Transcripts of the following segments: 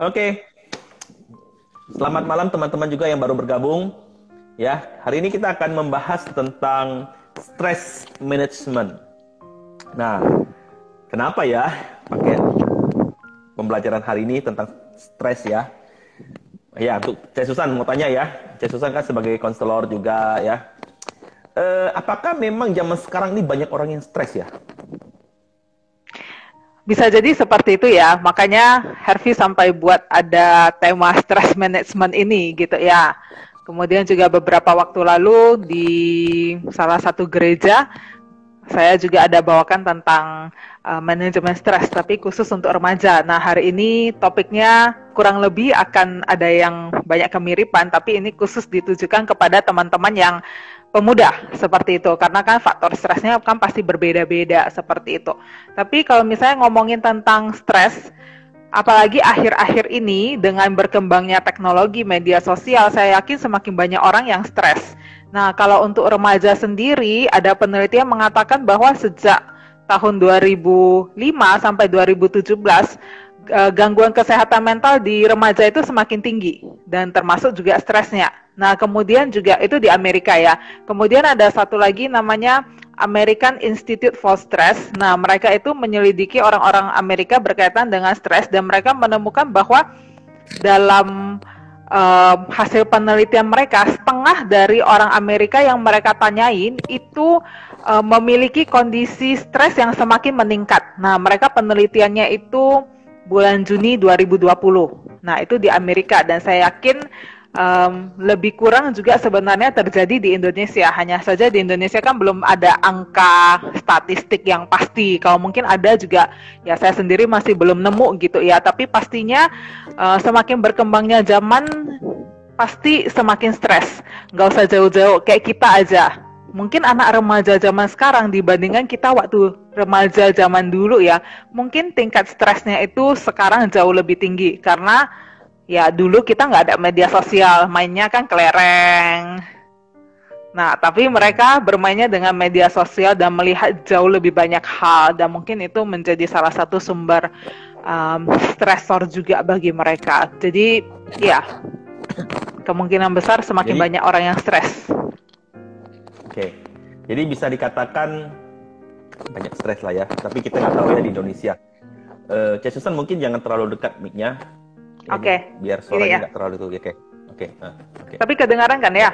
Oke, selamat malam teman-teman juga yang baru bergabung. Ya, hari ini kita akan membahas tentang stress management. Nah, kenapa ya pakai pembelajaran hari ini tentang stres ya? Ya, untuk Cek Susan mau tanya ya. Cek Susan kan sebagai konselor juga ya. Apakah memang zaman sekarang ini banyak orang yang stres ya? Bisa jadi seperti itu ya, makanya Harvey sampai buat ada tema stress management ini gitu ya. Kemudian juga beberapa waktu lalu di salah satu gereja, saya juga ada bawakan tentang manajemen stres, tapi khusus untuk remaja. Nah, hari ini topiknya kurang lebih akan ada yang banyak kemiripan, tapi ini khusus ditujukan kepada teman-teman yang pemuda seperti itu, karena kan faktor stresnya kan pasti berbeda-beda seperti itu. Tapi kalau misalnya ngomongin tentang stres, apalagi akhir-akhir ini dengan berkembangnya teknologi media sosial, saya yakin semakin banyak orang yang stres. Nah, kalau untuk remaja sendiri, ada penelitian mengatakan bahwa sejak tahun 2005 sampai 2017, gangguan kesehatan mental di remaja itu semakin tinggi dan termasuk juga stresnya. Nah, kemudian juga itu di Amerika ya. Kemudian ada satu lagi namanya American Institute for Stress. Nah, mereka itu menyelidiki orang-orang Amerika berkaitan dengan stres dan mereka menemukan bahwa dalam hasil penelitian mereka, setengah dari orang Amerika yang mereka tanyain itu memiliki kondisi stres yang semakin meningkat. Nah, mereka penelitiannya itu bulan Juni 2020. Nah, itu di Amerika dan saya yakin lebih kurang juga sebenarnya terjadi di Indonesia. Hanya saja di Indonesia kan belum ada angka statistik yang pasti. Kalau mungkin ada juga, ya saya sendiri masih belum nemu gitu ya. Tapi pastinya semakin berkembangnya zaman, pasti semakin stres. Nggak usah jauh-jauh, kayak kita aja. Mungkin anak remaja zaman sekarang dibandingkan kita waktu remaja zaman dulu ya, mungkin tingkat stresnya itu sekarang jauh lebih tinggi karena ya dulu kita nggak ada media sosial, mainnya kan kelereng. Nah, tapi mereka bermainnya dengan media sosial dan melihat jauh lebih banyak hal dan mungkin itu menjadi salah satu sumber stresor juga bagi mereka. Jadi ya kemungkinan besar semakin Jadi, banyak orang yang stres. oke. Jadi bisa dikatakan banyak stres lah ya. Tapi kita nggak tahu ya di Indonesia. Cek Susan mungkin jangan terlalu dekat mic-nya. Oke, Biar ini suaranya ya. nggak terlalu itu. Oke. Tapi kedengaran kan ya?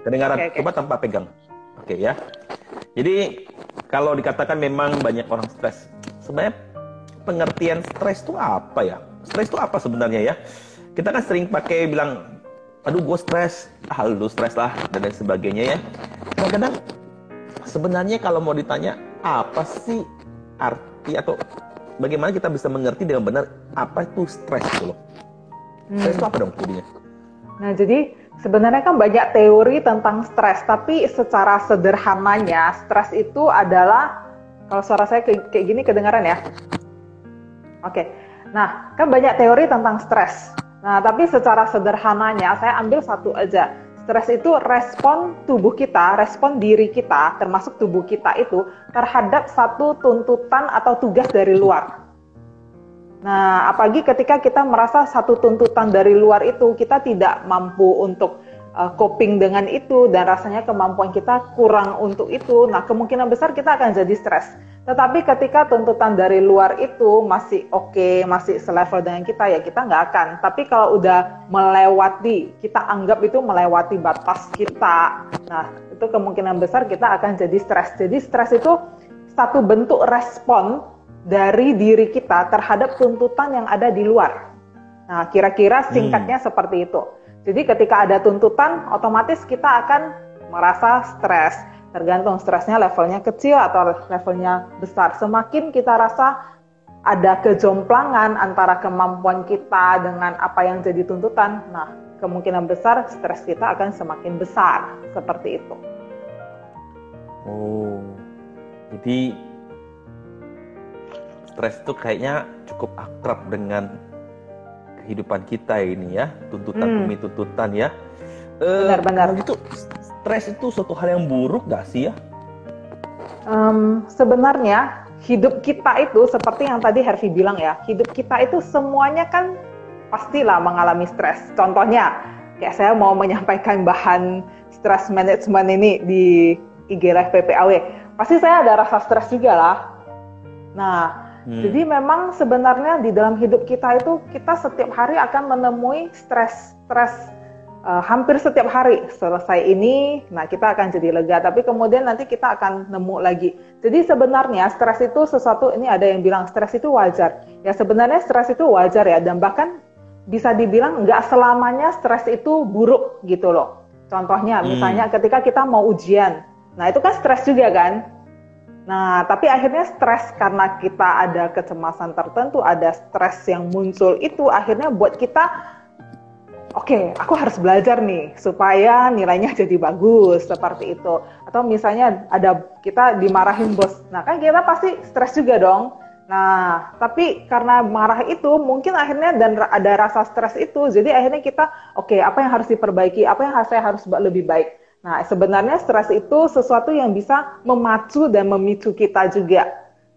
Kedengaran, Oke. coba tanpa pegang. Oke ya. Jadi kalau dikatakan memang banyak orang stres, sebenarnya pengertian stres itu apa ya? Stres itu apa sebenarnya ya? Kita kan sering pakai bilang, aduh gue stres, lu stres lah, dan lain sebagainya ya. Kadang-kadang sebenarnya kalau mau ditanya, apa sih arti atau bagaimana kita bisa mengerti dengan benar apa itu stres itu loh? Stres itu apa dong jadinya? Nah, jadi sebenarnya kan banyak teori tentang stres, tapi secara sederhananya stres itu adalah, kalau suara saya kayak gini kedengaran ya? Oke. Nah, kan banyak teori tentang stres. Nah, tapi secara sederhananya saya ambil satu aja. Stres itu respon tubuh kita, respon diri kita, termasuk tubuh kita itu terhadap satu tuntutan atau tugas dari luar. Nah, apalagi ketika kita merasa satu tuntutan dari luar itu, kita tidak mampu untuk coping dengan itu, dan rasanya kemampuan kita kurang untuk itu, nah kemungkinan besar kita akan jadi stres. Tetapi ketika tuntutan dari luar itu masih oke, masih selevel dengan kita, ya kita nggak akan. Tapi kalau udah melewati, kita anggap itu melewati batas kita, nah itu kemungkinan besar kita akan jadi stres. Jadi stres itu satu bentuk respon dari diri kita terhadap tuntutan yang ada di luar. Nah, kira-kira singkatnya seperti itu. Jadi ketika ada tuntutan, otomatis kita akan merasa stres. Tergantung stresnya levelnya kecil atau levelnya besar. Semakin kita rasa ada kejomplangan antara kemampuan kita dengan apa yang jadi tuntutan, nah kemungkinan besar stres kita akan semakin besar. Seperti itu. Oh, jadi stres itu kayaknya cukup akrab dengan kehidupan kita ini ya, tuntutan demi tuntutan ya. Benar-benar. Gitu, stres itu suatu hal yang buruk gak sih ya? Sebenarnya hidup kita itu seperti yang tadi Hervi bilang ya, hidup kita itu semuanya kan pastilah mengalami stres. Contohnya, kayak saya mau menyampaikan bahan stress management ini di IG Live PPAW, pasti saya ada rasa stres juga lah. Nah, jadi memang sebenarnya di dalam hidup kita itu, kita setiap hari akan menemui stres hampir setiap hari. Selesai ini, nah kita akan jadi lega, tapi kemudian nanti kita akan nemu lagi. Jadi sebenarnya stres itu sesuatu, ini ada yang bilang stres itu wajar. Ya sebenarnya stres itu wajar ya, dan bahkan bisa dibilang nggak selamanya stres itu buruk gitu loh. Contohnya misalnya ketika kita mau ujian, nah itu kan stres juga kan. Nah tapi akhirnya stres karena kita ada kecemasan tertentu, ada stres yang muncul itu akhirnya buat kita, oke, aku harus belajar nih supaya nilainya jadi bagus seperti itu. Atau misalnya ada kita dimarahin bos, nah kan kita pasti stres juga dong. Nah, tapi karena marah itu mungkin akhirnya dan ada rasa stres itu, jadi akhirnya kita, oke, apa yang harus diperbaiki, apa yang saya harus buat lebih baik. Nah, sebenarnya stres itu sesuatu yang bisa memacu dan memicu kita juga.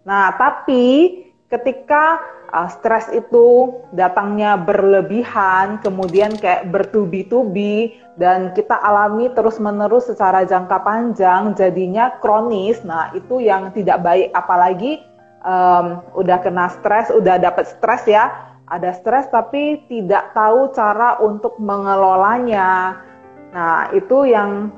Nah, tapi ketika stres itu datangnya berlebihan, kemudian kayak bertubi-tubi, dan kita alami terus-menerus secara jangka panjang, jadinya kronis, nah itu yang tidak baik. Apalagi udah kena stres, udah dapet stres ya, ada stres tapi tidak tahu cara untuk mengelolanya. Nah itu yang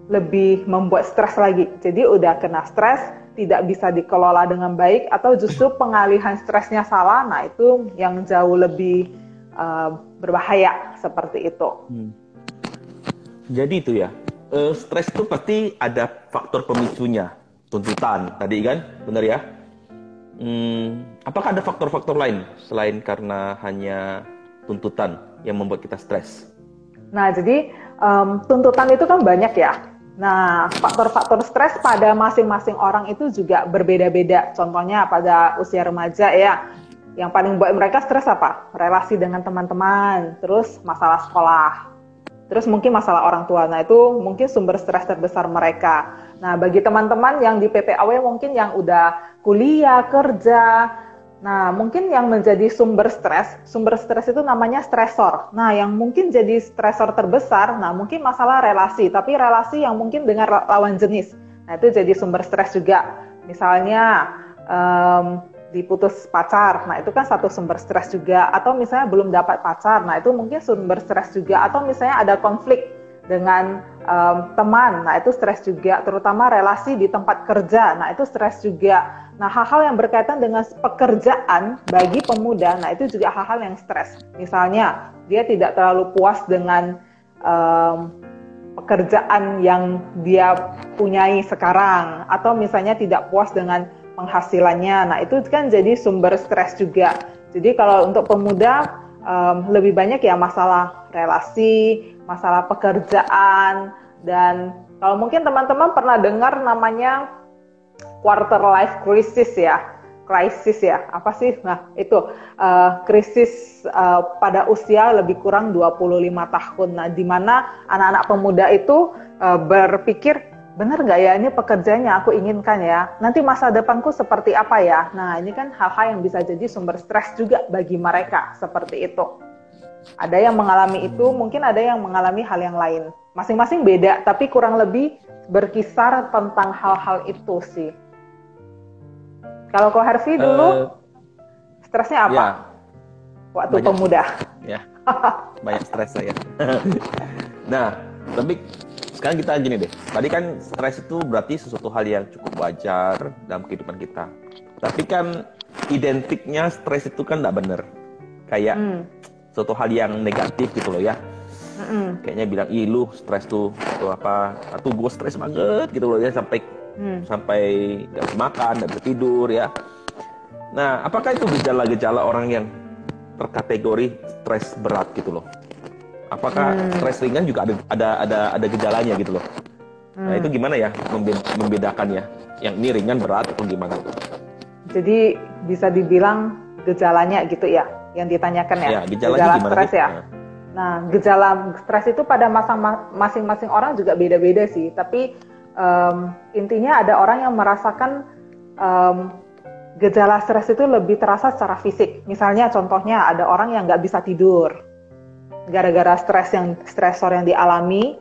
lebih membuat stres lagi. Jadi udah kena stres, tidak bisa dikelola dengan baik, atau justru pengalihan stresnya salah, nah itu yang jauh lebih berbahaya seperti itu. Jadi itu ya, stres itu pasti ada faktor pemicunya, tuntutan tadi kan, benar ya? Apakah ada faktor-faktor lain selain karena hanya tuntutan yang membuat kita stres? Nah jadi tuntutan itu kan banyak ya. Nah, faktor-faktor stres pada masing-masing orang itu juga berbeda-beda. Contohnya pada usia remaja ya, yang paling buat mereka stres apa? Relasi dengan teman-teman, terus masalah sekolah, terus mungkin masalah orang tua. Nah, itu mungkin sumber stres terbesar mereka. Nah, bagi teman-teman yang di PPAW mungkin yang udah kuliah, kerja, nah mungkin yang menjadi sumber stres itu namanya stresor. Nah yang mungkin jadi stresor terbesar, nah mungkin masalah relasi, tapi relasi yang mungkin dengan lawan jenis. Nah itu jadi sumber stres juga. Misalnya diputus pacar, nah itu kan satu sumber stres juga. Atau misalnya belum dapat pacar, nah itu mungkin sumber stres juga. Atau misalnya ada konflik dengan teman, nah itu stres juga. Terutama relasi di tempat kerja, nah itu stres juga. Nah, hal-hal yang berkaitan dengan pekerjaan bagi pemuda, nah itu juga hal-hal yang stres. Misalnya, dia tidak terlalu puas dengan pekerjaan yang dia punyai sekarang, atau misalnya tidak puas dengan penghasilannya. Nah, itu kan jadi sumber stres juga. Jadi kalau untuk pemuda, lebih banyak ya masalah relasi, masalah pekerjaan, dan kalau mungkin teman-teman pernah dengar namanya quarter life crisis ya, apa sih? Nah itu krisis pada usia lebih kurang 25 tahun. Nah di mana anak-anak pemuda itu berpikir, benar nggak ya ini pekerjaan yang aku inginkan ya? Nanti masa depanku seperti apa ya? Nah ini kan hal-hal yang bisa jadi sumber stres juga bagi mereka seperti itu. Ada yang mengalami itu, mungkin ada yang mengalami hal yang lain. Masing-masing beda, tapi kurang lebih berkisar tentang hal-hal itu sih. Kalau Ko Hervi dulu, stresnya apa? Ya, waktu banyak, pemuda? Ya, banyak stres saya. Nah, tapi sekarang kita gini deh. Tadi kan stres itu berarti sesuatu hal yang cukup wajar dalam kehidupan kita. Tapi kan identiknya stres itu kan nggak bener. Kayak suatu hal yang negatif gitu loh ya. Kayaknya bilang, ih lu stres tuh, atau apa, atau gue stres banget gitu loh ya, sampai nggak bisa makan, nggak bisa tidur ya. Nah, apakah itu gejala-gejala orang yang terkategori stres berat gitu loh? Apakah stres ringan juga ada gejalanya gitu loh? Nah itu gimana ya membedakannya? Yang ini ringan, berat atau gimana? Jadi bisa dibilang gejalanya gitu ya, yang ditanyakan ya, gejala stres ya. Nah, gejala stres itu pada masing-masing orang juga beda-beda sih. Tapi intinya ada orang yang merasakan gejala stres itu lebih terasa secara fisik. Misalnya contohnya ada orang yang nggak bisa tidur gara-gara stresor yang dialami.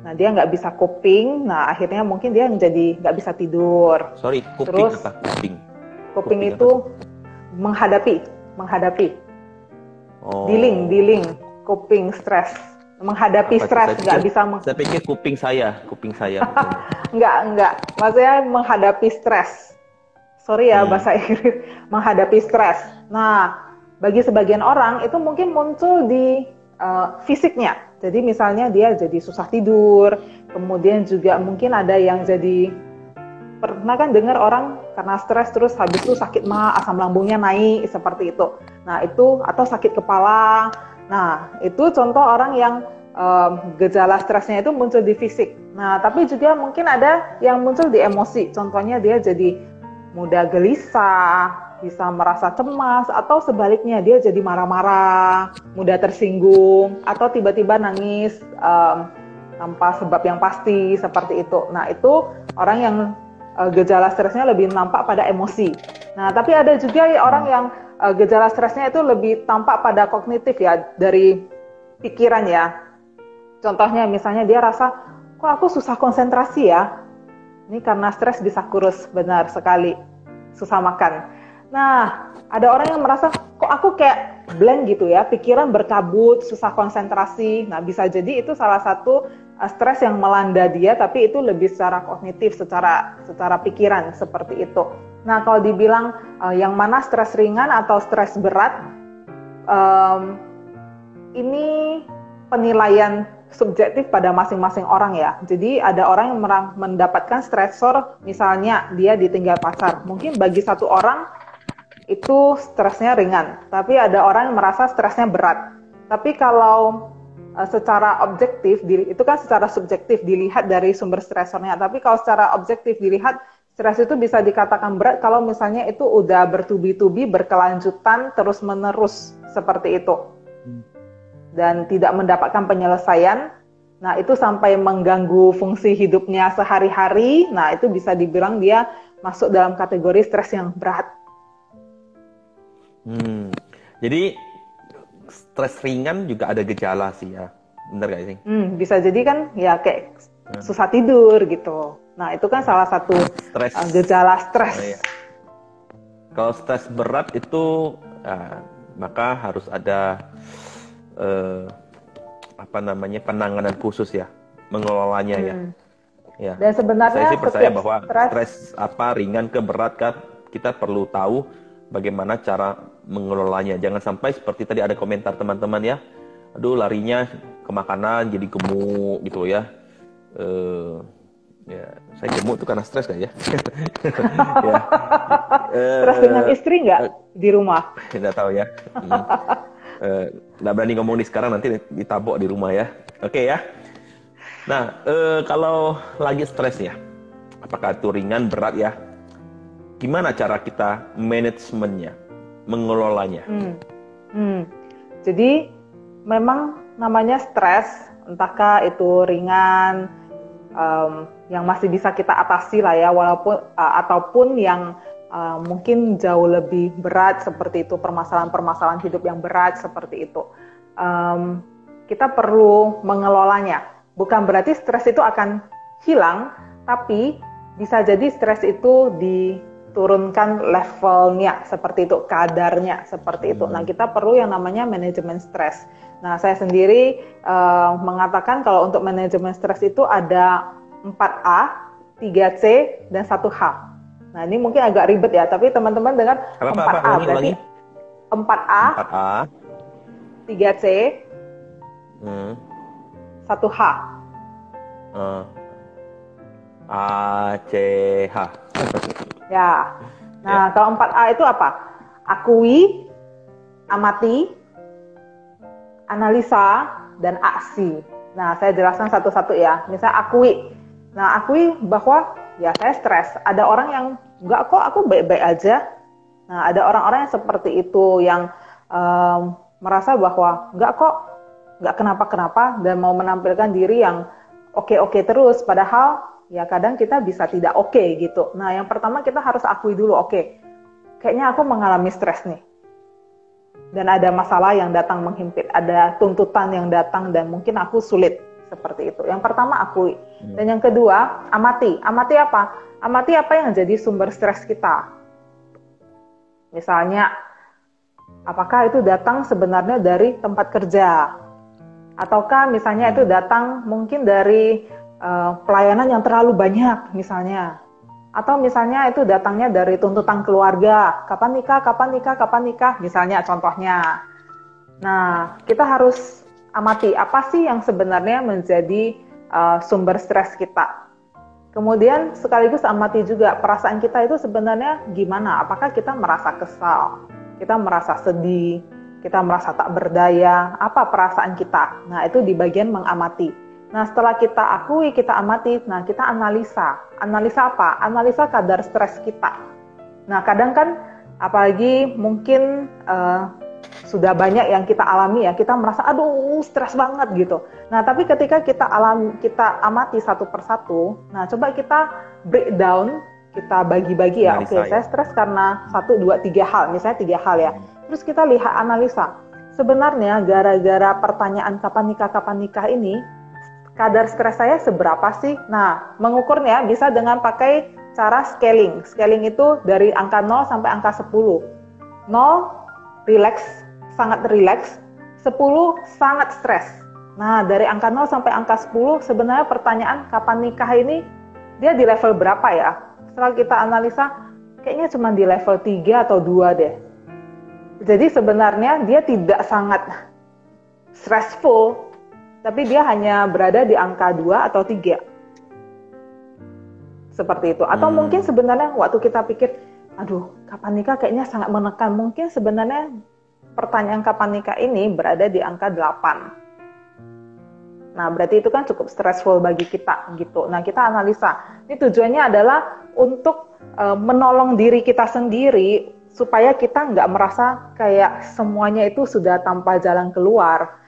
Nah dia nggak bisa coping. Nah akhirnya mungkin dia menjadi nggak bisa tidur. Sorry, coping Terus apa? Coping. coping itu menghadapi. Oh. Dealing, coping stres. Menghadapi stres, nggak bisa. Saya pikir kuping saya. Enggak. Maksudnya menghadapi stres. Sorry ya bahasa Inggris. Menghadapi stres. Nah, bagi sebagian orang itu mungkin muncul di fisiknya. Jadi misalnya dia jadi susah tidur, kemudian juga mungkin ada yang jadi, pernah kan dengar orang karena stres terus habis itu sakit mah, asam lambungnya naik seperti itu. Nah itu, atau sakit kepala. Nah itu contoh orang yang gejala stresnya itu muncul di fisik. Nah tapi juga mungkin ada yang muncul di emosi. Contohnya dia jadi mudah gelisah, bisa merasa cemas, atau sebaliknya dia jadi marah-marah, mudah tersinggung, atau tiba-tiba nangis tanpa sebab yang pasti seperti itu. Nah itu orang yang gejala stresnya lebih nampak pada emosi. Nah tapi ada juga orang yang gejala stresnya itu lebih tampak pada kognitif ya, dari pikiran ya. Contohnya misalnya dia rasa, kok aku susah konsentrasi ya? Ini karena stres bisa kurus, benar sekali. Susah makan. Nah, ada orang yang merasa, kok aku kayak blank gitu ya, pikiran berkabut, susah konsentrasi. Nah, bisa jadi itu salah satu stres yang melanda dia, tapi itu lebih secara kognitif, secara pikiran, seperti itu. Nah, kalau dibilang yang mana stres ringan atau stres berat, ini penilaian subjektif pada masing-masing orang ya. Jadi ada orang yang mendapatkan stresor, misalnya dia ditinggal pacar. Mungkin bagi satu orang itu stresnya ringan, tapi ada orang yang merasa stresnya berat. Tapi kalau secara objektif, itu kan secara subjektif dilihat dari sumber stresornya. Tapi kalau secara objektif dilihat, stres itu bisa dikatakan berat kalau misalnya itu udah bertubi-tubi, berkelanjutan, terus-menerus seperti itu. Dan tidak mendapatkan penyelesaian, nah itu sampai mengganggu fungsi hidupnya sehari-hari, nah itu bisa dibilang dia masuk dalam kategori stres yang berat. Jadi stres ringan juga ada gejala sih ya, benar gak sih? Bisa jadi kan ya kayak susah tidur gitu. Nah itu kan salah satu gejala stres. Oh, iya. Kalau stres berat itu, maka harus ada penanganan khusus ya, mengelolanya ya. Dan sebenarnya saya sih percaya bahwa stres ringan ke berat kan, kita perlu tahu bagaimana cara mengelolanya. Jangan sampai seperti tadi ada komentar teman-teman ya, aduh larinya ke makanan jadi gemuk gitu ya. Ya, saya gemuk itu karena stres kan ya. Ya. Stres dengan istri nggak di rumah? Nggak tahu ya. Nggak berani ngomong di sekarang, nanti ditabok di rumah ya. Oke ya. Nah, kalau lagi stres ya, apakah itu ringan, berat ya? Gimana cara kita manajemennya, mengelolanya? Jadi memang namanya stres, entahkah itu ringan, yang masih bisa kita atasi lah ya, walaupun ataupun yang mungkin jauh lebih berat seperti itu, permasalahan-permasalahan hidup yang berat seperti itu. Kita perlu mengelolanya. Bukan berarti stres itu akan hilang, tapi bisa jadi stres itu diturunkan levelnya seperti itu, kadarnya seperti itu. Nah, kita perlu yang namanya manajemen stres. Nah, saya sendiri mengatakan kalau untuk manajemen stres itu ada 4A, 3C, dan 1H. Nah, ini mungkin agak ribet ya, tapi teman-teman dengar 4A berarti 4A, 3C, 1H. A, C, H. Ya. Nah, kalau 4A itu apa? Akui, amati, analisa, dan aksi. Nah, saya jelaskan satu-satu ya. Misalnya akui. Nah, akui bahwa ya saya stres. Ada orang yang enggak kok, aku baik-baik aja. Nah, ada orang-orang yang seperti itu yang merasa bahwa enggak kok, enggak kenapa-kenapa, dan mau menampilkan diri yang oke-oke terus. Padahal ya kadang kita bisa tidak oke gitu. Nah, yang pertama kita harus akui dulu, oke, kayaknya aku mengalami stres nih. Dan ada masalah yang datang menghimpit, ada tuntutan yang datang dan mungkin aku sulit seperti itu. Yang pertama akui. Dan yang kedua, amati. Amati apa? Amati apa yang jadi sumber stres kita. Misalnya, apakah itu datang sebenarnya dari tempat kerja? Ataukah misalnya itu datang mungkin dari pelayanan yang terlalu banyak misalnya. Atau misalnya itu datangnya dari tuntutan keluarga, kapan nikah, kapan nikah, kapan nikah, misalnya contohnya. Nah, kita harus amati apa sih yang sebenarnya menjadi sumber stres kita. Kemudian sekaligus amati juga perasaan kita itu sebenarnya gimana. Apakah kita merasa kesal, kita merasa sedih, kita merasa tak berdaya, apa perasaan kita. Nah, itu di bagian mengamati. Nah, setelah kita akui, kita amati, nah kita analisa. Analisa apa? Analisa kadar stres kita. Nah, kadang kan, apalagi mungkin sudah banyak yang kita alami ya, kita merasa, aduh, stres banget gitu. Nah, tapi ketika kita amati satu persatu, nah coba kita breakdown, kita bagi-bagi ya. Oke, saya stres karena 1, 2, 3 hal, misalnya 3 hal ya. Terus kita lihat analisa. Sebenarnya gara-gara pertanyaan kapan nikah ini, kadar stres saya seberapa sih? Nah, mengukurnya bisa dengan pakai cara scaling. Scaling itu dari angka 0 sampai angka 10. 0, relax, sangat relax. 10, sangat stres. Nah, dari angka 0 sampai angka 10, sebenarnya pertanyaan kapan nikah ini, dia di level berapa ya? Setelah kita analisa, kayaknya cuma di level 3 atau 2 deh. Jadi sebenarnya dia tidak sangat stressful, tapi dia hanya berada di angka 2 atau 3. Seperti itu. Atau mungkin sebenarnya waktu kita pikir, aduh, kapan nikah kayaknya sangat menekan. Mungkin sebenarnya pertanyaan kapan nikah ini berada di angka 8. Nah, berarti itu kan cukup stressful bagi kita gitu. Nah, kita analisa. Ini tujuannya adalah untuk menolong diri kita sendiri supaya kita nggak merasa kayak semuanya itu sudah tanpa jalan keluar.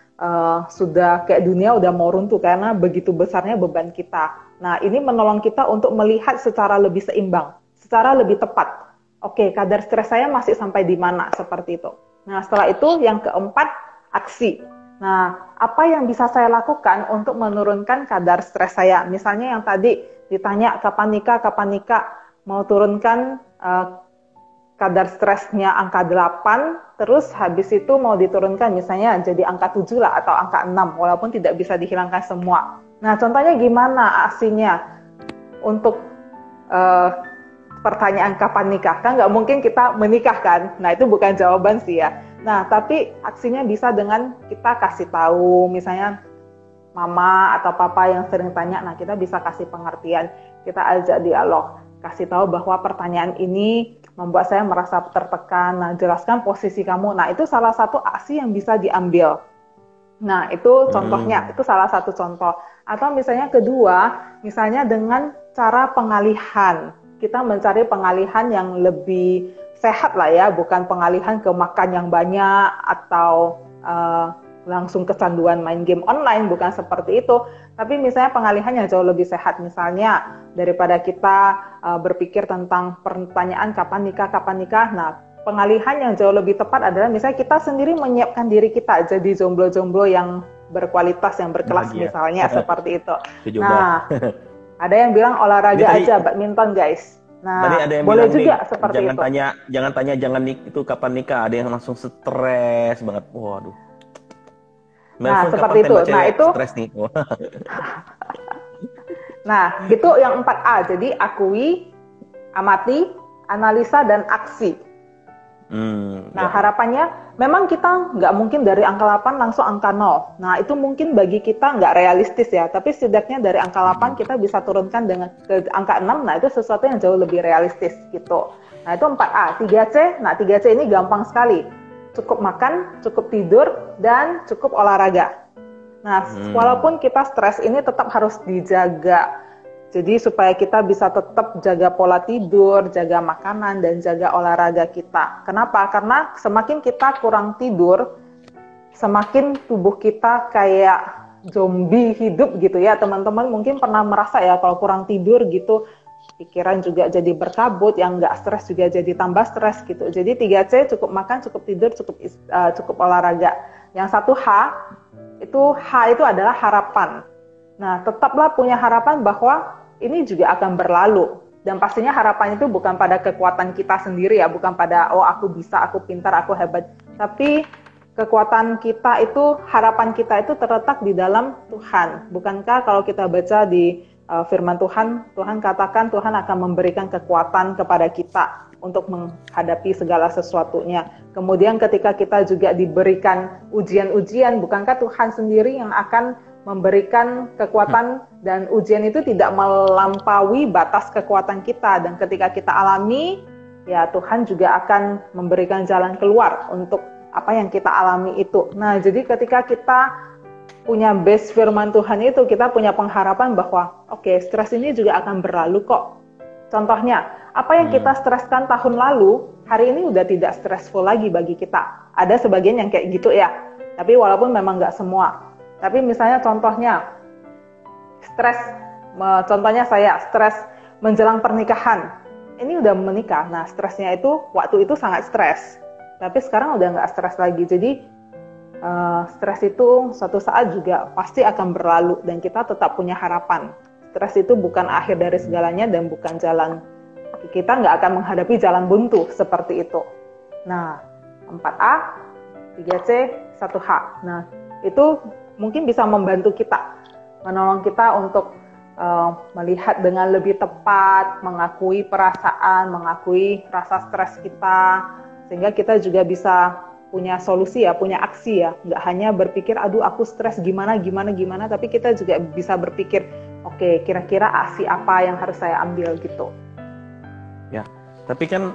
Sudah kayak dunia udah mau runtuh karena begitu besarnya beban kita. Nah, ini menolong kita untuk melihat secara lebih seimbang, secara lebih tepat. Oke, kadar stres saya masih sampai di mana, seperti itu. Nah, setelah itu yang keempat, aksi. Nah, apa yang bisa saya lakukan untuk menurunkan kadar stres saya? Misalnya yang tadi ditanya kapan nikah, mau turunkan kadar stresnya angka 8, terus habis itu mau diturunkan misalnya jadi angka 7 lah atau angka 6, walaupun tidak bisa dihilangkan semua. Nah, contohnya gimana aksinya untuk pertanyaan kapan nikah? Kan nggak mungkin kita menikah kan? Nah, itu bukan jawaban sih ya. Nah, tapi aksinya bisa dengan kita kasih tahu, misalnya mama atau papa yang sering tanya, nah kita bisa kasih pengertian, kita ajak dialog, kasih tahu bahwa pertanyaan ini membuat saya merasa tertekan. Nah, jelaskan posisi kamu. Nah, itu salah satu aksi yang bisa diambil. Nah, itu contohnya, itu salah satu contoh. Atau misalnya kedua, misalnya dengan cara pengalihan. Kita mencari pengalihan yang lebih sehat lah ya, bukan pengalihan ke makan yang banyak atau langsung kecanduan main game online, bukan seperti itu. Tapi misalnya pengalihan yang jauh lebih sehat, misalnya daripada kita berpikir tentang pertanyaan kapan nikah, nah pengalihan yang jauh lebih tepat adalah misalnya kita sendiri menyiapkan diri kita jadi jomblo-jomblo yang berkualitas, yang berkelas misalnya, seperti itu. Nah, ada yang bilang olahraga aja, badminton guys. Nah, ada yang boleh juga nih, seperti jangan itu. Jangan itu kapan nikah, ada yang langsung stres banget. Waduh. Nah, seperti itu. Nah, itu stres nih. Nah, itu yang 4A. Jadi akui, amati, analisa, dan aksi. Nah, harapannya memang kita nggak mungkin dari angka 8 langsung angka 0. Nah, itu mungkin bagi kita nggak realistis ya. Tapi setidaknya dari angka 8 kita bisa turunkan dengan ke angka 6. Nah, itu sesuatu yang jauh lebih realistis gitu. Nah, itu 4A. 3C, nah 3C ini gampang sekali. Cukup makan, cukup tidur, dan cukup olahraga. Nah, walaupun kita stres ini tetap harus dijaga. Jadi supaya kita bisa tetap jaga pola tidur, jaga makanan, dan jaga olahraga kita. Kenapa? Karena semakin kita kurang tidur, semakin tubuh kita kayak zombie hidup gitu ya. Teman-teman mungkin pernah merasa ya kalau kurang tidur gitu, pikiran juga jadi berkabut, yang nggak stres juga jadi tambah stres gitu. Jadi 3C cukup makan, cukup tidur, cukup olahraga. Yang satu H itu adalah harapan. Nah, tetaplah punya harapan bahwa ini juga akan berlalu. Dan pastinya harapan itu bukan pada kekuatan kita sendiri ya, bukan pada oh aku bisa, aku pintar, aku hebat. Tapi kekuatan kita itu, harapan kita itu terletak di dalam Tuhan. Bukankah kalau kita baca di firman Tuhan, Tuhan katakan Tuhan akan memberikan kekuatan kepada kita untuk menghadapi segala sesuatunya. Kemudian ketika kita juga diberikan ujian-ujian, bukankah Tuhan sendiri yang akan memberikan kekuatan, dan ujian itu tidak melampaui batas kekuatan kita, dan ketika kita alami, ya Tuhan juga akan memberikan jalan keluar untuk apa yang kita alami itu. Nah, jadi ketika kita punya base firman Tuhan itu, kita punya pengharapan bahwa oke, stres ini juga akan berlalu kok. Contohnya, apa yang kita streskan tahun lalu, hari ini udah tidak stressful lagi bagi kita. Ada sebagian yang kayak gitu ya, tapi walaupun memang nggak semua. Tapi misalnya contohnya, contohnya saya stres menjelang pernikahan. Ini udah menikah, nah stresnya itu, waktu itu sangat stres. Tapi sekarang udah nggak stres lagi, jadi stres itu suatu saat juga pasti akan berlalu dan kita tetap punya harapan. Stres itu bukan akhir dari segalanya dan bukan jalan. Kita nggak akan menghadapi jalan buntu seperti itu. Nah, 4A, 3C, 1H. Nah, itu mungkin bisa membantu kita, menolong kita untuk melihat dengan lebih tepat, mengakui perasaan, mengakui rasa stres kita, sehingga kita juga bisa punya solusi ya, punya aksi ya, nggak hanya berpikir, aduh aku stres gimana, tapi kita juga bisa berpikir, oke, kira-kira aksi apa yang harus saya ambil gitu. Ya, tapi kan,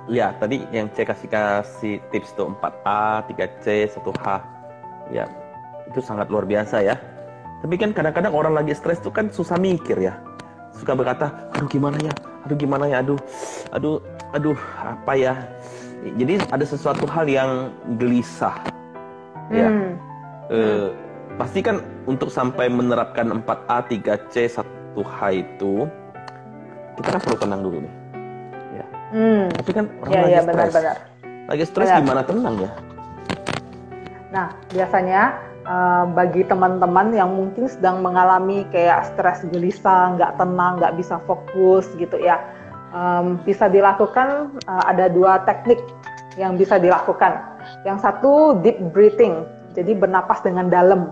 ya tadi yang saya kasih tips tuh 4A, 3C, 1H, ya itu sangat luar biasa ya. Tapi kan kadang-kadang orang lagi stres tuh kan susah mikir ya, suka berkata, aduh gimana ya, aduh apa ya. Jadi ada sesuatu hal yang gelisah, ya. Pasti kan untuk sampai menerapkan 4A, 3C, 1H itu, kita kan perlu tenang dulu nih. Ya. Tapi kan orang lagi stres. Lagi stres gimana tenang ya? Nah, biasanya bagi teman-teman yang mungkin sedang mengalami kayak stres gelisah, nggak tenang, nggak bisa fokus gitu ya, bisa dilakukan, ada 2 teknik yang bisa dilakukan. Yang satu deep breathing, jadi bernapas dengan dalam.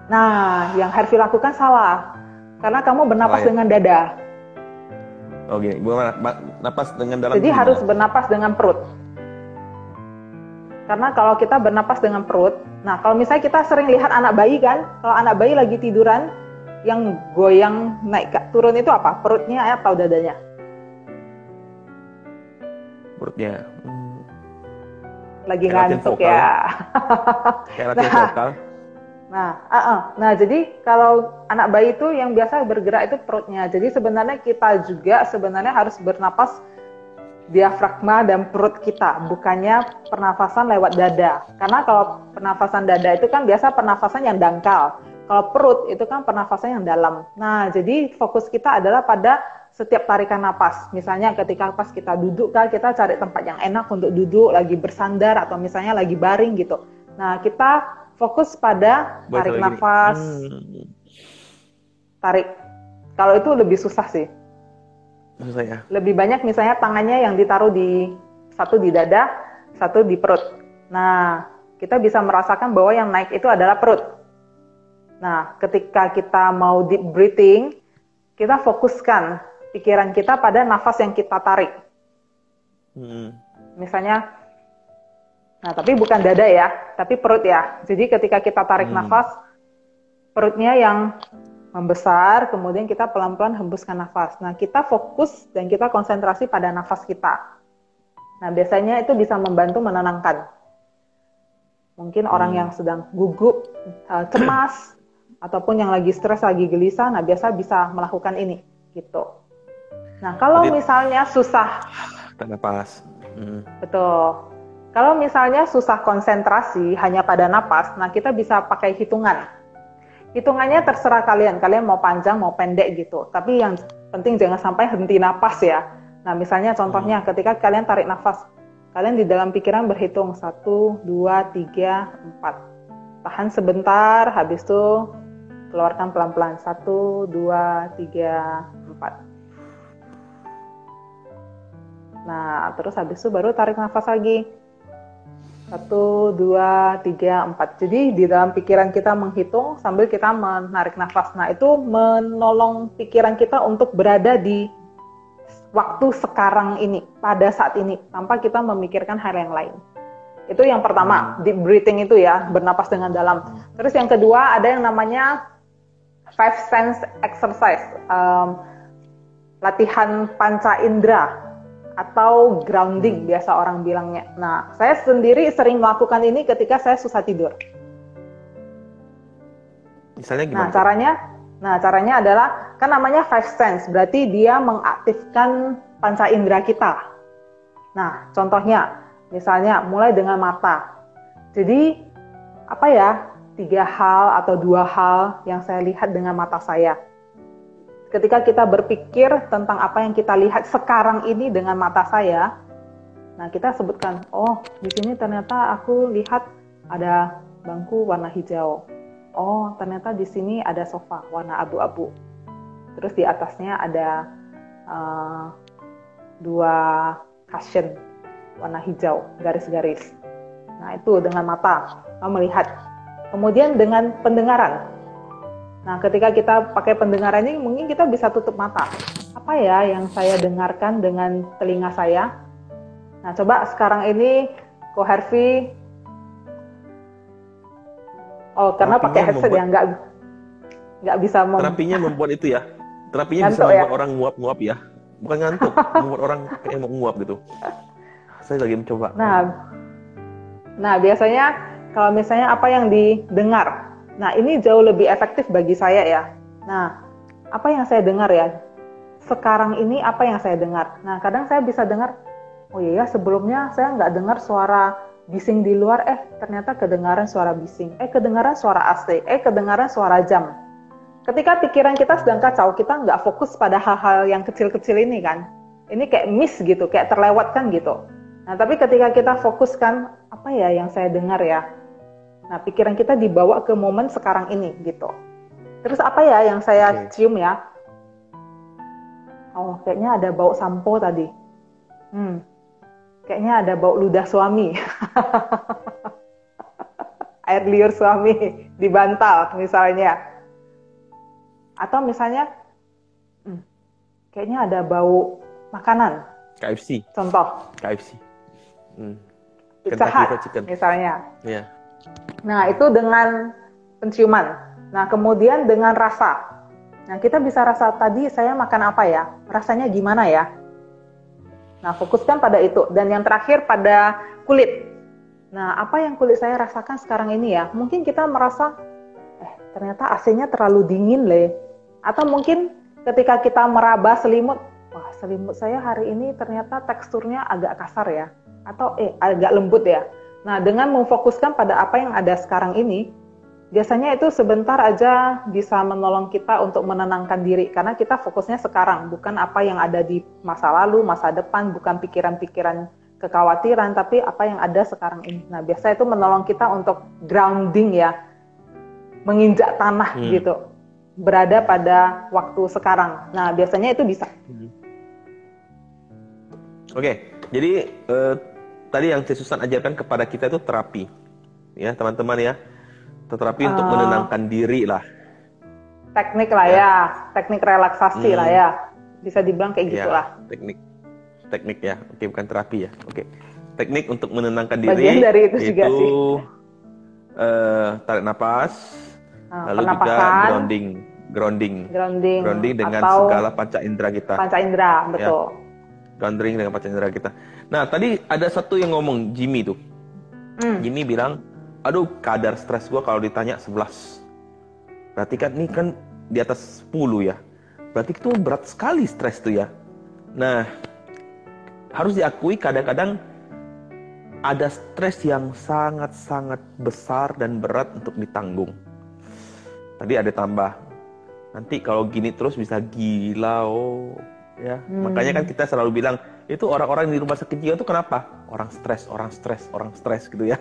Nah, yang Harvey lakukan salah, karena kamu bernapas dengan dada. Oh gini, napas dengan dalam. Jadi harus bernapas dengan perut. Karena kalau kita bernapas dengan perut, nah kalau misalnya kita sering lihat anak bayi kan, kalau anak bayi lagi tiduran, yang goyang naik turun itu apa? Perutnya atau dadanya? Perutnya. Lagi ngantuk ya. Kayak vokal. Nah, jadi kalau anak bayi itu yang biasa bergerak itu perutnya. Jadi sebenarnya kita juga harus bernapas diafragma dan perut kita, bukannya pernafasan lewat dada. Karena kalau pernafasan dada itu kan biasa pernafasan yang dangkal. Kalau perut itu kan pernafasan yang dalam. Nah, jadi fokus kita adalah pada setiap tarikan napas. Misalnya ketika pas kita duduk kan, kita cari tempat yang enak untuk duduk, lagi bersandar atau misalnya lagi baring gitu. Nah, kita fokus pada tarik nafas. Tarik. Kalau itu lebih susah sih. Susah ya. Lebih banyak misalnya tangannya yang ditaruh satu di dada, satu di perut. Nah, kita bisa merasakan bahwa yang naik itu adalah perut. Nah, ketika kita mau deep breathing, kita fokuskan pikiran kita pada nafas yang kita tarik. Misalnya, nah tapi bukan dada ya, tapi perut ya. Jadi ketika kita tarik nafas, perutnya yang membesar, kemudian kita pelan-pelan hembuskan nafas. Nah, kita fokus dan kita konsentrasi pada nafas kita. Nah, biasanya itu bisa membantu menenangkan. Mungkin orang yang sedang gugup, cemas, ataupun yang lagi stres, lagi gelisah, nah biasa bisa melakukan ini, gitu. Nah, kalau misalnya susah, napas. Betul. Kalau misalnya susah konsentrasi hanya pada napas, nah kita bisa pakai hitungan. hitungannya terserah kalian mau panjang mau pendek gitu. Tapi yang penting jangan sampai henti napas ya. Nah misalnya contohnya ketika kalian tarik nafas, kalian di dalam pikiran berhitung 1, 2, 3, 4. Tahan sebentar, habis itu keluarkan pelan-pelan 1, 2, 3, 4. Nah terus habis itu baru tarik nafas lagi 1, 2, 3, 4. Jadi di dalam pikiran kita menghitung sambil kita menarik nafas. Nah itu menolong pikiran kita untuk berada di waktu sekarang ini, pada saat ini, tanpa kita memikirkan hal yang lain. Itu yang pertama, deep breathing itu ya, bernapas dengan dalam. Terus yang kedua ada yang namanya five sense exercise, latihan panca indera atau grounding biasa orang bilangnya. Nah, saya sendiri sering melakukan ini ketika saya susah tidur. Misalnya gimana? Nah, caranya adalah, kan namanya five sense, berarti dia mengaktifkan panca indera kita. Nah, contohnya, misalnya mulai dengan mata. Jadi, 3 hal atau 2 hal yang saya lihat dengan mata saya. Ketika kita berpikir tentang apa yang kita lihat sekarang ini dengan mata saya, nah kita sebutkan, oh di sini ternyata aku lihat ada bangku warna hijau. Oh, ternyata di sini ada sofa warna abu-abu. Terus di atasnya ada 2 cushion warna hijau, garis-garis. Nah, itu dengan mata, melihat. Kemudian dengan pendengaran. Nah, ketika kita pakai pendengaran ini, mungkin kita bisa tutup mata. Apa ya yang saya dengarkan dengan telinga saya? Nah, coba sekarang ini, Ko Herfi. Oh, karena pakai headset ya, nggak bisa terapinya membuat itu ya. Terapinya ngantuk bisa membuat orang nguap-nguap ya. Bukan ngantuk, membuat orang kayak mau nguap gitu. Saya lagi mencoba. Nah, biasanya kalau misalnya apa yang didengar. Nah, ini jauh lebih efektif bagi saya ya. Nah, apa yang saya dengar ya? Sekarang ini apa yang saya dengar? Nah, kadang saya bisa dengar, oh iya, sebelumnya saya nggak dengar suara bising di luar, ternyata kedengaran suara bising, kedengaran suara AC, kedengaran suara jam. Ketika pikiran kita sedang kacau, kita nggak fokus pada hal-hal yang kecil-kecil ini kan. Ini kayak miss gitu, kayak terlewatkan gitu. Nah, tapi ketika kita fokuskan, apa ya yang saya dengar ya? Nah, pikiran kita dibawa ke momen sekarang ini gitu. Terus apa ya yang saya cium ya? Oh, kayaknya ada bau sampo tadi. Kayaknya ada bau ludah suami. Air liur suami di bantal misalnya. Atau misalnya, kayaknya ada bau makanan. KFC. Contoh. KFC. Pizza Hut misalnya. Yeah. Nah, itu dengan penciuman. Nah, kemudian dengan rasa. Nah, kita bisa rasa tadi saya makan apa ya? Rasanya gimana ya? Nah, fokuskan pada itu. Dan yang terakhir pada kulit. Nah, apa yang kulit saya rasakan sekarang ini ya? Mungkin kita merasa, ternyata AC-nya terlalu dingin Atau mungkin ketika kita meraba selimut, wah selimut saya hari ini ternyata teksturnya agak kasar ya. Atau agak lembut ya. Nah, dengan memfokuskan pada apa yang ada sekarang ini, biasanya itu sebentar aja bisa menolong kita untuk menenangkan diri. Karena kita fokusnya sekarang, bukan apa yang ada di masa lalu, masa depan, bukan pikiran-pikiran kekhawatiran, tapi apa yang ada sekarang ini. Nah, biasa itu menolong kita untuk grounding ya, menginjak tanah gitu, berada pada waktu sekarang. Nah, biasanya itu bisa. Oke, jadi tadi yang Susan ajarkan kepada kita itu terapi, ya teman-teman ya. Terapi untuk menenangkan diri lah. Teknik lah ya, teknik relaksasi lah ya. Bisa dibilang kayak gitulah. Teknik ya, oke bukan terapi ya. Oke, teknik untuk menenangkan diri. Bagian dari itu juga sih. Tarik napas, lalu juga grounding dengan segala panca indera kita. Panca indera, betul. Ya. Grounding dengan panca indera kita. Nah, tadi ada satu yang ngomong, Jimmy tuh. Jimmy bilang, aduh kadar stres gue kalau ditanya 11. Berarti kan ini kan di atas 10 ya. Berarti itu berat sekali stres tuh ya. Nah, harus diakui kadang-kadang ada stres yang sangat-sangat besar dan berat untuk ditanggung. tadi ada tambah. Nanti kalau gini terus bisa gila, oh ya. Makanya kan kita selalu bilang itu orang-orang di rumah sakit jiwa itu kenapa? Orang stres gitu ya.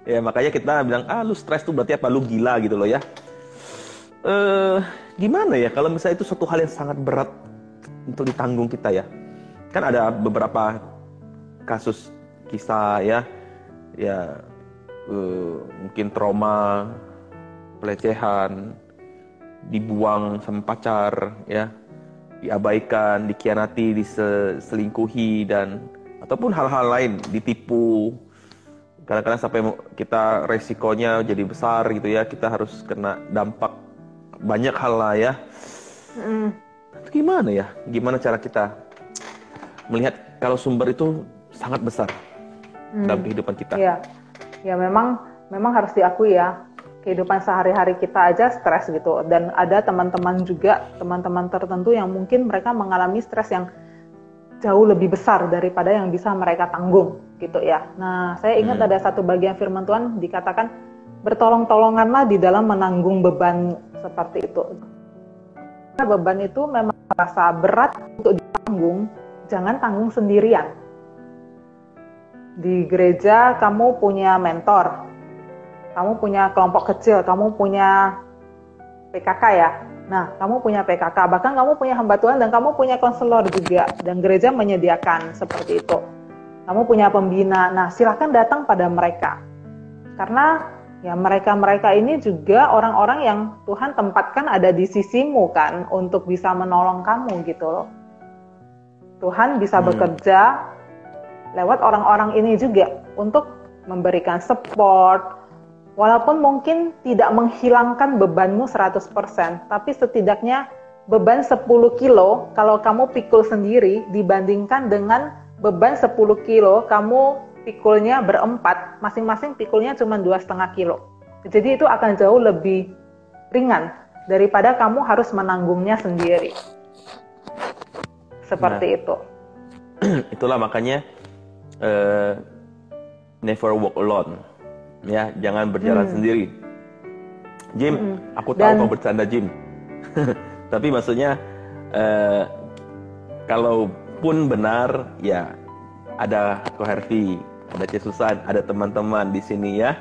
Ya makanya kita bilang lu stres tuh berarti apa? Lu gila gitu loh ya. Gimana ya kalau misalnya itu suatu hal yang sangat berat untuk ditanggung kita ya. Kan ada beberapa kasus kisah ya, mungkin trauma, pelecehan, dibuang sama pacar ya, diabaikan, dikhianati, diselingkuhi dan ataupun hal-hal lain, ditipu. Kadang-kadang sampai kita resikonya jadi besar gitu ya, kita harus kena dampak banyak hal lah ya. Gimana ya? Gimana cara kita melihat kalau sumber itu sangat besar dalam kehidupan kita? Ya memang harus diakui ya. Kehidupan sehari-hari kita aja stres gitu, dan ada teman-teman tertentu yang mungkin mereka mengalami stres yang jauh lebih besar daripada yang bisa mereka tanggung gitu ya. Nah, saya ingat ada satu bagian firman Tuhan dikatakan bertolong-tolonganlah di dalam menanggung beban seperti itu. Beban itu memang terasa berat untuk ditanggung, jangan tanggung sendirian. Di gereja kamu punya mentor, kamu punya kelompok kecil, kamu punya PKK ya. Nah, kamu punya PKK, bahkan kamu punya hamba Tuhan dan kamu punya konselor juga. Dan gereja menyediakan seperti itu. Kamu punya pembina, nah silakan datang pada mereka. Karena ya mereka-mereka ini juga orang-orang yang Tuhan tempatkan ada di sisimu kan, untuk bisa menolong kamu gitu loh. Tuhan bisa bekerja lewat orang-orang ini juga untuk memberikan support. Walaupun mungkin tidak menghilangkan bebanmu 100%, tapi setidaknya beban 10 kilo kalau kamu pikul sendiri dibandingkan dengan beban 10 kilo kamu pikulnya berempat, masing-masing pikulnya cuma 2,5 kilo. Jadi itu akan jauh lebih ringan daripada kamu harus menanggungnya sendiri. Seperti itu. Itulah makanya never walk alone. Ya, jangan berjalan sendiri. Jim, aku tahu kau bercanda Jim. Tapi maksudnya kalaupun benar ya ada Ko Hervi, ada Cie Susan, ada teman-teman di sini ya.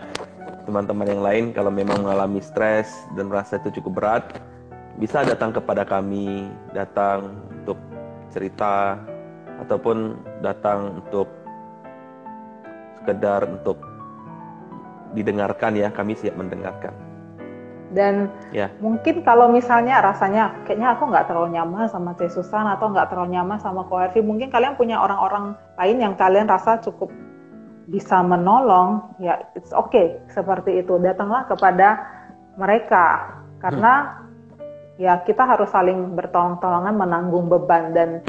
Teman-teman yang lain kalau memang mengalami stres dan merasa itu cukup berat, bisa datang kepada kami, datang untuk cerita ataupun datang untuk sekedar untuk didengarkan ya, kami siap mendengarkan. Dan mungkin kalau misalnya rasanya kayaknya aku nggak terlalu nyaman sama Cie Susan atau nggak terlalu nyaman sama Ko Hervi, mungkin kalian punya orang-orang lain yang kalian rasa cukup bisa menolong, ya it's okay seperti itu. Datanglah kepada mereka karena ya kita harus saling bertolong-tolongan menanggung beban, dan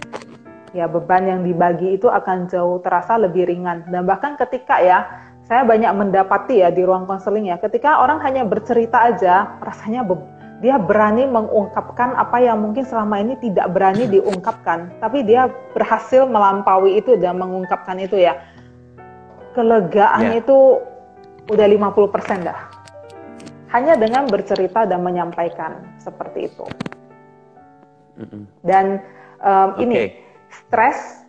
ya beban yang dibagi itu akan jauh terasa lebih ringan. Dan bahkan ketika ya saya banyak mendapati ya di ruang konseling ya, ketika orang hanya bercerita aja, rasanya dia berani mengungkapkan apa yang mungkin selama ini tidak berani diungkapkan, tapi dia berhasil melampaui itu dan mengungkapkan itu ya. Kelegaan itu udah 50% dah. Hanya dengan bercerita dan menyampaikan seperti itu. Dan ini stres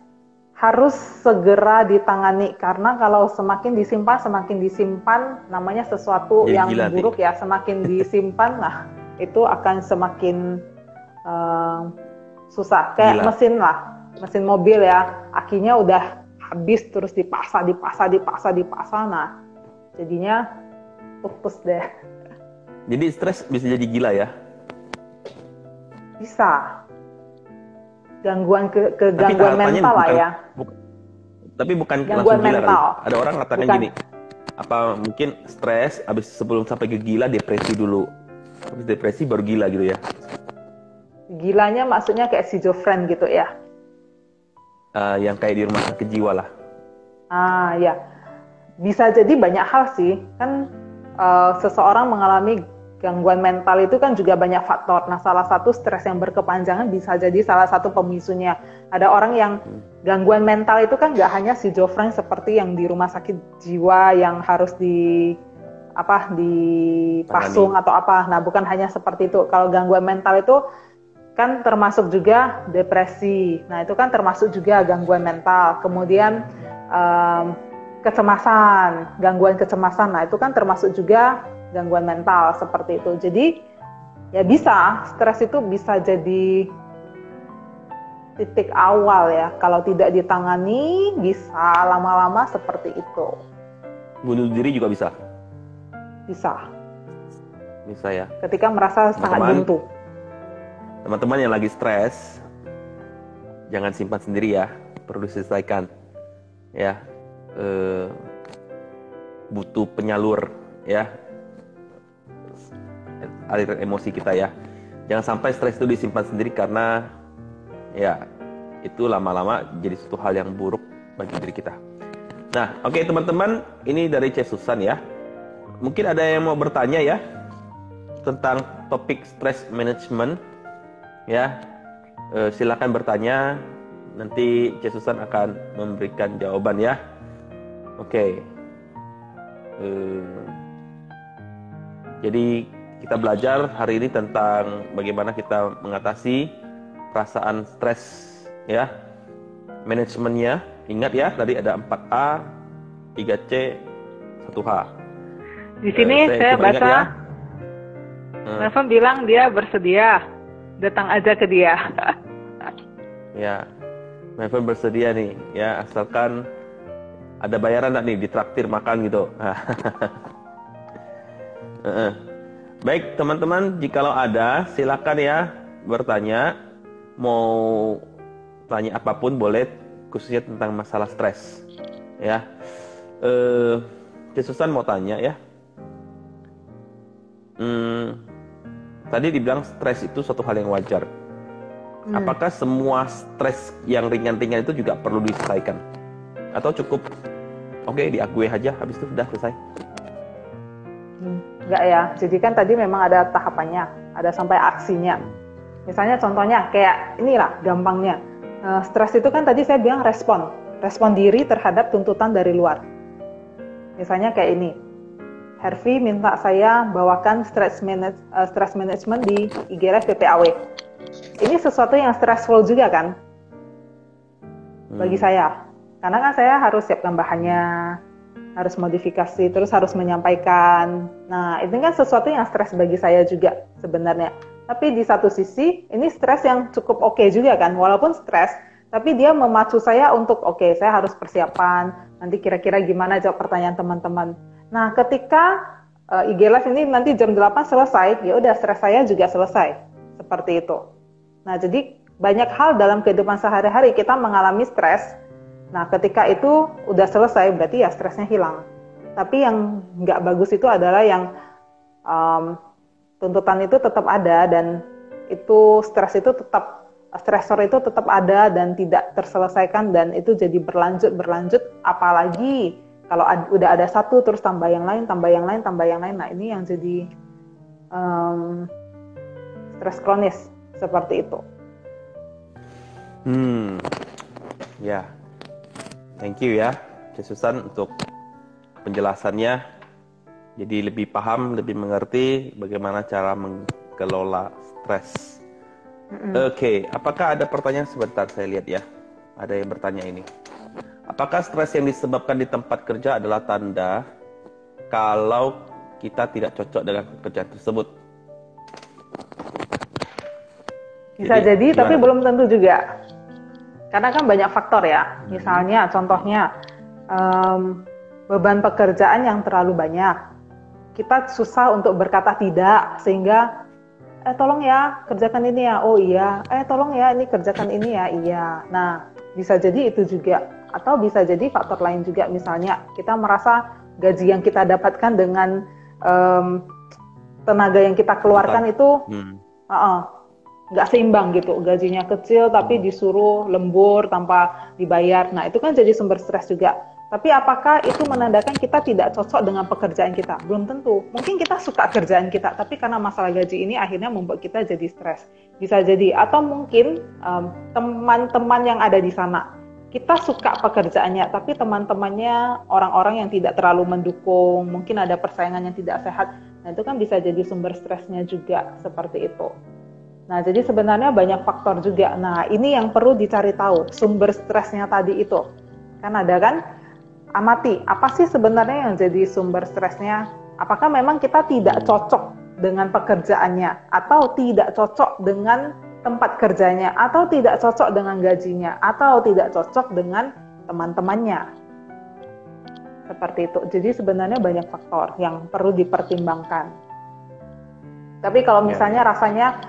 harus segera ditangani, karena kalau semakin disimpan namanya sesuatu yang buruk ya, semakin disimpan nah itu akan semakin susah. Kayak mesin mobil ya, akinya udah habis terus dipasang, nah jadinya putus deh. Jadi stres bisa jadi gila ya? Bisa. Gangguan gangguan mental lah ya. Tapi bukan gangguan langsung gila mental. Kali. Ada orang katakan gini, apa mungkin stres sebelum sampai ke gila depresi dulu. Habis depresi baru gila gitu ya? Gilanya maksudnya kayak schizofren gitu ya? Yang kayak di rumah sakit jiwa lah. Ya. Bisa jadi banyak hal sih. Kan seseorang mengalami gangguan mental itu kan juga banyak faktor. Nah, salah satu stres yang berkepanjangan bisa jadi salah satu pemicunya. Ada orang yang gangguan mental itu kan nggak hanya schizofren seperti yang di rumah sakit jiwa yang harus dipasung atau apa. Nah, bukan hanya seperti itu. Kalau gangguan mental itu kan termasuk juga depresi. Nah, itu kan termasuk juga gangguan mental. Kemudian kecemasan, gangguan kecemasan. Nah, itu kan termasuk juga gangguan mental seperti itu. Jadi ya bisa, stres itu bisa jadi titik awal ya. Kalau tidak ditangani, bisa lama-lama seperti itu. Bunuh diri juga bisa? Bisa. Bisa ya. Ketika merasa sangat buntu. Teman-teman yang lagi stres, jangan simpan sendiri ya. Perlu diselesaikan. Ya. Butuh penyalur ya. Aliran emosi kita ya. Jangan sampai stres itu disimpan sendiri karena ya itu lama-lama jadi suatu hal yang buruk bagi diri kita. Nah, oke teman-teman, ini dari C. Susan ya. Mungkin ada yang mau bertanya ya tentang topik stress management ya. Silakan bertanya, nanti C. Susan akan memberikan jawaban ya. Oke. Jadi kita belajar hari ini tentang bagaimana kita mengatasi perasaan stres ya. Manajemennya, ingat ya, tadi ada 4A, 3C, 1H. Di sini saya baca, Nelson bilang dia bersedia, datang aja ke dia. Ya, Nelson bersedia nih, ya asalkan ada bayaran nggak nih, ditraktir makan gitu. Baik teman-teman, jikalau ada silakan ya bertanya, mau tanya apapun boleh, khususnya tentang masalah stres. Ya, Susan mau tanya ya. Tadi dibilang stres itu suatu hal yang wajar. Apakah semua stres yang ringan-ringan itu juga perlu diselesaikan? Atau cukup diakui aja, habis itu sudah selesai? Enggak ya, jadi kan tadi memang ada tahapannya, ada sampai aksinya. Misalnya contohnya kayak inilah gampangnya. Stres itu kan tadi saya bilang respon diri terhadap tuntutan dari luar. Misalnya kayak ini. Hervi minta saya bawakan stress management di IGRF PPAW. Ini sesuatu yang stressful juga kan? Bagi saya. Karena kan saya harus siapkan bahannya, harus modifikasi, terus harus menyampaikan. Nah, itu kan sesuatu yang stres bagi saya juga sebenarnya. Tapi di satu sisi, ini stres yang cukup oke juga kan? Walaupun stres, tapi dia memacu saya untuk saya harus persiapan, nanti kira-kira gimana jawab pertanyaan teman-teman. Nah, ketika IG Live ini nanti jam 8 selesai, ya udah stres saya juga selesai. Seperti itu. Nah, jadi banyak hal dalam kehidupan sehari-hari kita mengalami stres. Nah, ketika itu udah selesai, berarti ya stresnya hilang. Tapi yang nggak bagus itu adalah yang tuntutan itu tetap ada dan itu stres itu tetap, stresor itu tetap ada dan tidak terselesaikan dan itu jadi berlanjut, apalagi kalau udah ada satu terus tambah yang lain. Nah, ini yang jadi stres kronis seperti itu. Ya, thank you ya, Susan untuk penjelasannya. Jadi lebih paham, lebih mengerti bagaimana cara mengelola stres. Oke, apakah ada pertanyaan sebentar saya lihat ya? Ada yang bertanya ini. Apakah stres yang disebabkan di tempat kerja adalah tanda kalau kita tidak cocok dengan pekerjaan tersebut? Bisa jadi tapi belum tentu juga. Karena kan banyak faktor ya. Misalnya, contohnya beban pekerjaan yang terlalu banyak. Kita susah untuk berkata tidak, sehingga tolong ya kerjakan ini ya, oh iya, tolong ya ini kerjakan ini ya, iya. Nah, bisa jadi itu juga. Atau bisa jadi faktor lain juga, misalnya kita merasa gaji yang kita dapatkan dengan tenaga yang kita keluarkan itu nggak seimbang gitu, gajinya kecil tapi disuruh lembur tanpa dibayar. Nah, itu kan jadi sumber stres juga. Tapi apakah itu menandakan kita tidak cocok dengan pekerjaan kita? Belum tentu. Mungkin kita suka kerjaan kita, tapi karena masalah gaji ini akhirnya membuat kita jadi stres. Bisa jadi. Atau mungkin teman-teman yang ada di sana. kita suka pekerjaannya, tapi teman-temannya orang-orang yang tidak terlalu mendukung, mungkin ada persaingan yang tidak sehat. Nah, itu kan bisa jadi sumber stresnya juga seperti itu. Nah, jadi sebenarnya banyak faktor juga. Nah, ini yang perlu dicari tahu, sumber stresnya tadi itu. Kan ada kan, amati, apa sih sebenarnya yang jadi sumber stresnya? Apakah memang kita tidak cocok dengan pekerjaannya, atau tidak cocok dengan tempat kerjanya, atau tidak cocok dengan gajinya, atau tidak cocok dengan teman-temannya. Seperti itu. Jadi sebenarnya banyak faktor yang perlu dipertimbangkan. Tapi kalau misalnya rasanya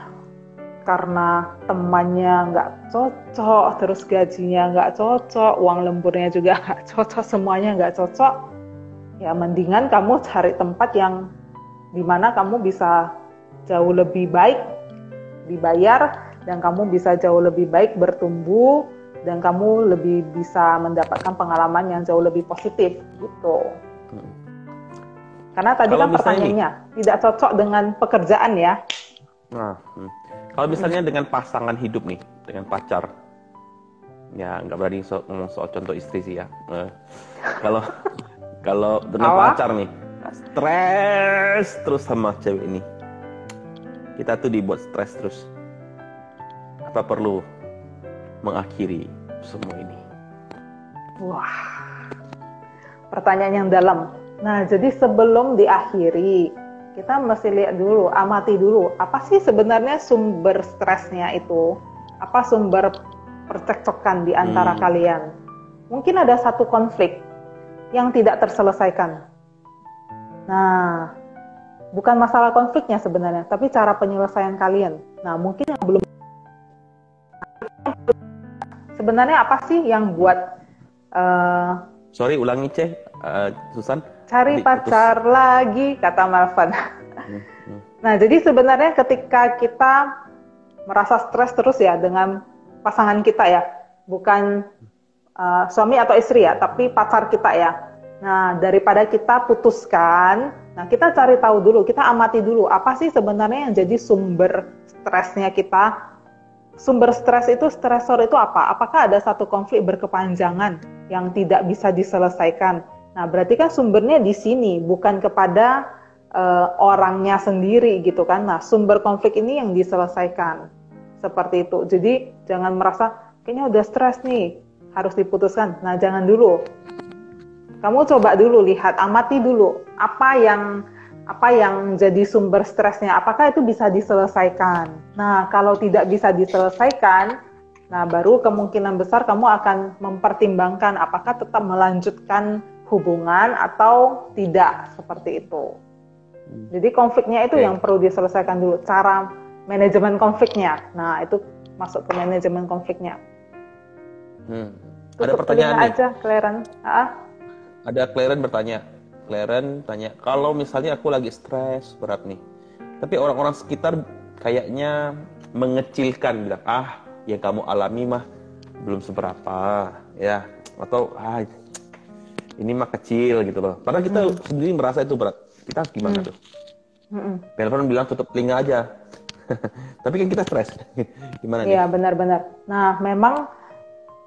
karena temannya nggak cocok, terus gajinya nggak cocok, uang lemburnya juga nggak cocok, semuanya nggak cocok, ya mendingan kamu cari tempat yang dimana kamu bisa jauh lebih baik dibayar, dan kamu bisa jauh lebih baik bertumbuh, dan kamu lebih bisa mendapatkan pengalaman yang jauh lebih positif gitu. Karena tadi kan pertanyaannya tidak cocok dengan pekerjaan ya. Nah, kalau misalnya dengan pasangan hidup nih, dengan pacar, ya nggak berani ngomong soal contoh istri sih ya. Kalau dengan pacar nih, stres terus sama cewek ini, kita tuh dibuat stres terus. Apa perlu mengakhiri semua ini? Wah, pertanyaan yang dalam. Nah, jadi sebelum diakhiri, kita mesti lihat dulu, amati dulu, apa sih sebenarnya sumber stresnya itu? Apa sumber percekcokan di antara kalian? Mungkin ada satu konflik yang tidak terselesaikan. Nah, bukan masalah konfliknya sebenarnya, tapi cara penyelesaian kalian. Nah, mungkin yang belum. Sebenarnya apa sih yang buat Sorry, ulangi Susan. Cari pacar lagi, kata Malvan. Nah, jadi sebenarnya ketika kita merasa stres terus ya dengan pasangan kita ya, bukan suami atau istri ya, tapi pacar kita ya. Nah, daripada kita putuskan, nah kita cari tahu dulu, kita amati dulu, apa sih sebenarnya yang jadi sumber stresnya kita. Sumber stres itu, stresor itu apa? Apakah ada satu konflik berkepanjangan yang tidak bisa diselesaikan? Nah, berarti kan sumbernya di sini, bukan kepada orangnya sendiri gitu kan. Nah, sumber konflik ini yang diselesaikan. Seperti itu. Jadi, jangan merasa, kayaknya udah stres nih, harus diputuskan. Nah, jangan dulu. Kamu coba dulu, lihat, amati dulu, apa yang jadi sumber stresnya, apakah itu bisa diselesaikan. Nah, kalau tidak bisa diselesaikan, nah baru kemungkinan besar kamu akan mempertimbangkan apakah tetap melanjutkan hubungan atau tidak, seperti itu. Jadi konfliknya itu yang perlu diselesaikan dulu, cara manajemen konfliknya. Nah, itu masuk ke manajemen konfliknya. Ada pertanyaan nih. Aja, Claren. Ada Claren bertanya. Claren tanya, kalau misalnya aku lagi stres berat nih, tapi orang-orang sekitar kayaknya mengecilkan, bilang, yang kamu alami mah belum seberapa, ya, atau ini mah kecil gitu loh. Padahal kita sendiri merasa itu berat. Kita harus gimana tuh? Telepon bilang tutup telinga aja. Tapi kan kita stres. Gimana nih? Iya, benar-benar. Nah, memang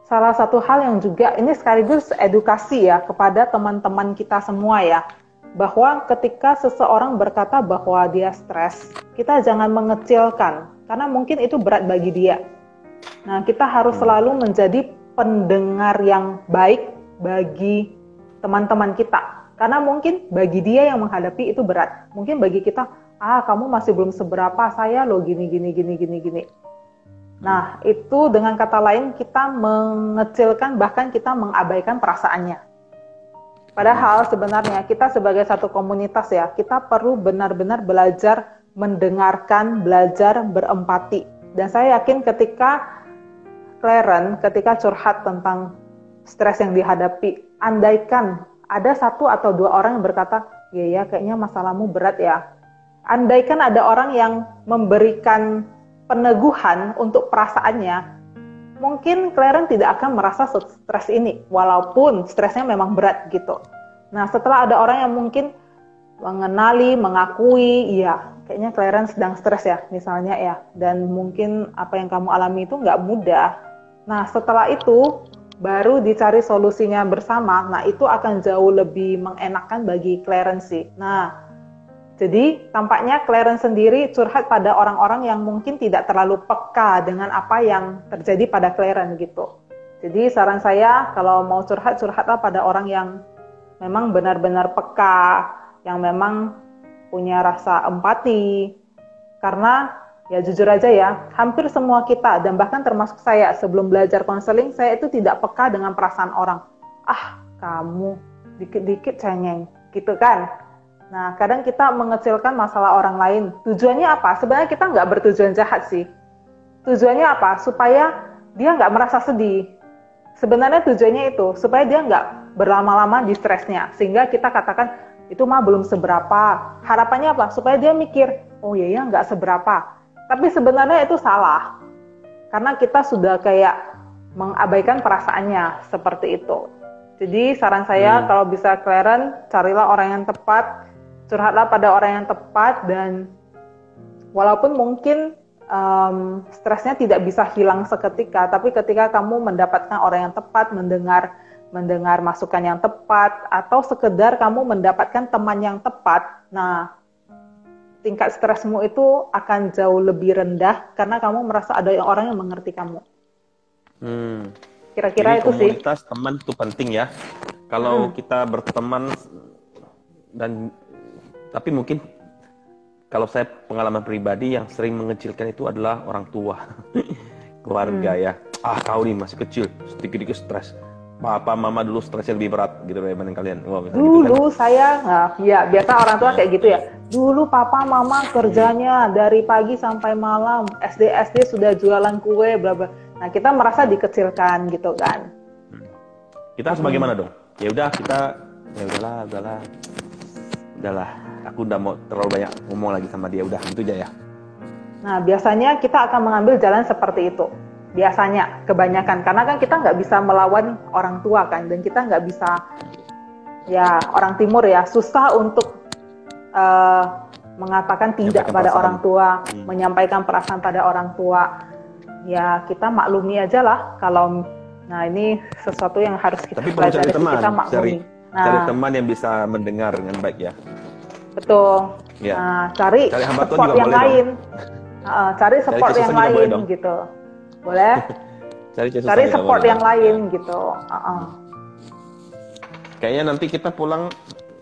salah satu hal yang juga ini sekaligus edukasi ya kepada teman-teman kita semua ya, bahwa ketika seseorang berkata bahwa dia stres, kita jangan mengecilkan karena mungkin itu berat bagi dia. Nah, kita harus selalu menjadi pendengar yang baik bagi teman-teman kita, karena mungkin bagi dia yang menghadapi itu berat. Mungkin bagi kita, kamu masih belum seberapa, saya loh gini. Nah, itu dengan kata lain kita mengecilkan, bahkan kita mengabaikan perasaannya. Padahal sebenarnya kita sebagai satu komunitas ya, kita perlu benar-benar belajar mendengarkan, belajar berempati. Dan saya yakin ketika Claren, ketika curhat tentang stres yang dihadapi, andaikan ada satu atau dua orang yang berkata, ya kayaknya masalahmu berat ya. Andaikan ada orang yang memberikan peneguhan untuk perasaannya, mungkin Claren tidak akan merasa stres ini, walaupun stresnya memang berat gitu. Nah, setelah ada orang yang mungkin mengenali, mengakui, iya, kayaknya Claren sedang stres ya, misalnya ya, dan mungkin apa yang kamu alami itu nggak mudah. Nah, setelah itu, baru dicari solusinya bersama. Nah, itu akan jauh lebih mengenakan bagi Clarence sih. Nah, jadi tampaknya Clarence sendiri curhat pada orang-orang yang mungkin tidak terlalu peka dengan apa yang terjadi pada Clarence gitu. Jadi saran saya kalau mau curhat, curhatlah pada orang yang memang benar-benar peka, yang memang punya rasa empati. Karena ya jujur aja ya, hampir semua kita dan bahkan termasuk saya sebelum belajar konseling, saya itu tidak peka dengan perasaan orang. Ah, kamu dikit-dikit cengeng, gitu kan. Nah, kadang kita mengecilkan masalah orang lain. Tujuannya apa? Sebenarnya kita nggak bertujuan jahat sih. Tujuannya apa? Supaya dia nggak merasa sedih. Sebenarnya tujuannya itu, supaya dia nggak berlama-lama di stresnya. Sehingga kita katakan, itu mah belum seberapa. Harapannya apa? Supaya dia mikir, oh iya ya nggak seberapa. Tapi sebenarnya itu salah. Karena kita sudah kayak mengabaikan perasaannya seperti itu. Jadi saran saya kalau bisa Clarence, carilah orang yang tepat, curhatlah pada orang yang tepat, dan walaupun mungkin stresnya tidak bisa hilang seketika, tapi ketika kamu mendapatkan orang yang tepat, mendengar masukan yang tepat, atau sekedar kamu mendapatkan teman yang tepat, nah tingkat stresmu itu akan jauh lebih rendah karena kamu merasa ada orang yang mengerti kamu. Kira-kira Jadi itu sih. komunitas teman itu penting ya. Kalau kita berteman tapi mungkin kalau saya pengalaman pribadi yang sering mengecilkan itu adalah orang tua, keluarga ya. Ah, kau nih masih kecil, sedikit-sedikit stres. Papa, mama dulu stresnya lebih berat gitu daripada kalian. Wah, Dulu gitu kan. saya, ya biasa orang tua kayak gitu ya. Dulu papa mama kerjanya dari pagi sampai malam, SD sudah jualan kue, bla bla. Nah, kita merasa dikecilkan gitu kan. Kita harus bagaimana dong? Ya udah ya udahlah. Aku udah mau terlalu banyak ngomong lagi sama dia, udah gitu aja ya. Nah, biasanya kita akan mengambil jalan seperti itu. Biasanya, kebanyakan. Karena kan kita nggak bisa melawan orang tua kan. Dan kita nggak bisa, ya orang timur ya, susah untuk mengatakan tidak pada orang tua, menyampaikan perasaan pada orang tua. Ya, kita maklumi aja lah. Nah ini sesuatu yang harus kita pelajari, kita maklumi. Cari teman yang bisa mendengar dengan baik ya. Betul. Ya. Nah, cari support yang lain. Cari support yang lain gitu. Boleh? Cari support yang lain gitu. Kayaknya nanti kita pulang,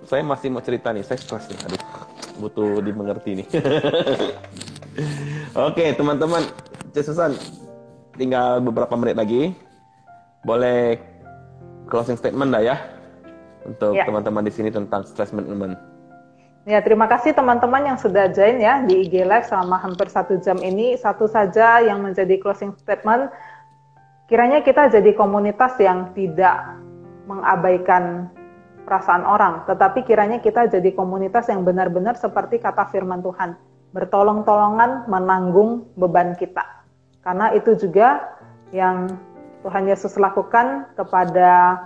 saya masih mau cerita nih, saya stres nih. Aduh, butuh dimengerti nih. Oke, teman-teman, Susan, tinggal beberapa menit lagi. Boleh closing statement dah ya untuk teman-teman di sini tentang stress management. Ya, terima kasih teman-teman yang sudah join ya di IG Live selama hampir 1 jam ini. Satu saja yang menjadi closing statement, kiranya kita jadi komunitas yang tidak mengabaikan perasaan orang, tetapi kiranya kita jadi komunitas yang benar-benar seperti kata firman Tuhan, bertolong-tolongan menanggung beban kita. Karena itu juga yang Tuhan Yesus lakukan kepada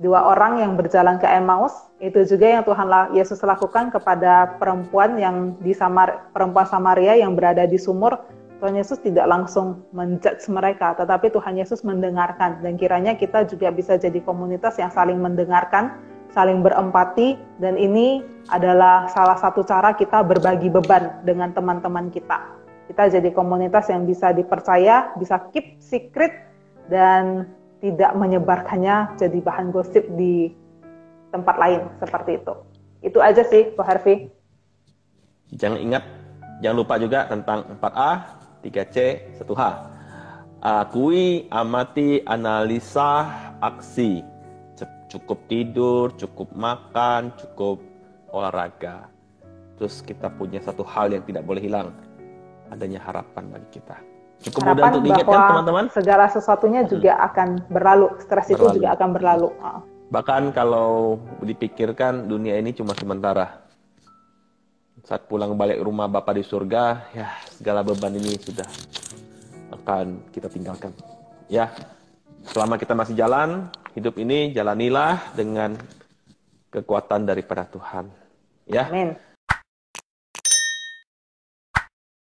2 orang yang berjalan ke Emmaus, itu juga yang Tuhan Yesus lakukan kepada perempuan perempuan Samaria yang berada di sumur. Tuhan Yesus tidak langsung menjudge mereka, tetapi Tuhan Yesus mendengarkan. Dan kiranya kita juga bisa jadi komunitas yang saling mendengarkan, saling berempati, dan ini adalah salah satu cara kita berbagi beban dengan teman-teman kita. Kita jadi komunitas yang bisa dipercaya, bisa keep secret, dan tidak menyebarkannya jadi bahan gosip di tempat lain seperti itu. Itu aja sih, Pak Harvey. Jangan lupa juga tentang 4A, 3C, 1H. Akui, amati, analisa, aksi. Cukup tidur, cukup makan, cukup olahraga. Terus kita punya satu hal yang tidak boleh hilang, adanya harapan bagi kita. Cukup mudah untuk diingatkan teman-teman. Segala sesuatunya juga akan berlalu, stres itu juga akan berlalu. Bahkan kalau dipikirkan dunia ini cuma sementara. Saat pulang balik rumah Bapa di surga, ya segala beban ini sudah akan kita tinggalkan. Ya, selama kita masih jalan hidup ini, jalanilah dengan kekuatan daripada Tuhan. Ya. Amin.